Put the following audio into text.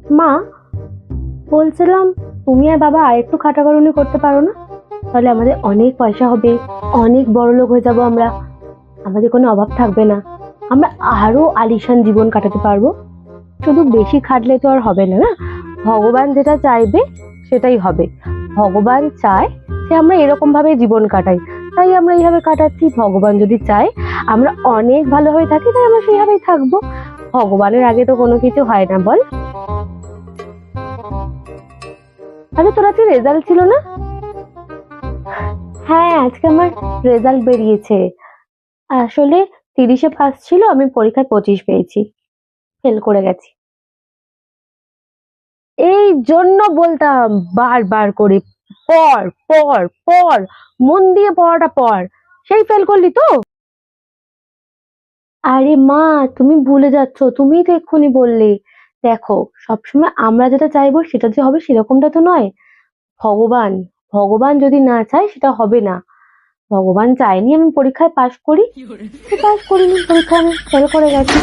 মা, বলছিলাম তুমি আর বাবা আর একটু খাটাখাটুনি করতে পারো না? তাহলে আমাদের অনেক পয়সা হবে, অনেক বড় লোক হয়ে যাবো আমরা, আমাদের কোনো অভাব থাকবে না, আমরা আরো আলিশান জীবন কাটাতে পারবো। শুধু বেশি খাটলে তো আর হবে না, না? ভগবান যেটা চাইবে সেটাই হবে। ভগবান চায় যে আমরা এরকম ভাবে জীবন কাটাই, তাই আমরা এইভাবে কাটাচ্ছি। ভগবান যদি চায় আমরা অনেক ভালোভাবে থাকি, তাই আমরা সেইভাবেই থাকবো। ভগবানের আগে তো কোনো কিছু হয় না, বল? আরে তোর আজকে রেজাল্ট ছিল না? হ্যাঁ, আজকে আমার রেজাল্ট বেরিয়েছে। আসলে 30-এ পাস ছিল, আমি পরীক্ষায় 25 পেয়েছি, ফেল করে গেছি। এই জন্য বলতাম বারবার করে, পড় পড় পড়, মন দিয়ে পড়াটা পড়। সেই ফেল করলি তো? আরে মা, তুমি ভুলে যাচ্ছ, তুমিই তো এক্ষুনি বললে। দেখো, সবসময় আমরা যেটা চাইবো সেটা যে হবে সেরকমটা তো নয়। ভগবান ভগবান যদি না চায় সেটা হবে না। ভগবান চায়নি আমি পরীক্ষায় পাশ করি, পাশ করিনি, পরীক্ষায় আমি ফেল করে গেছি।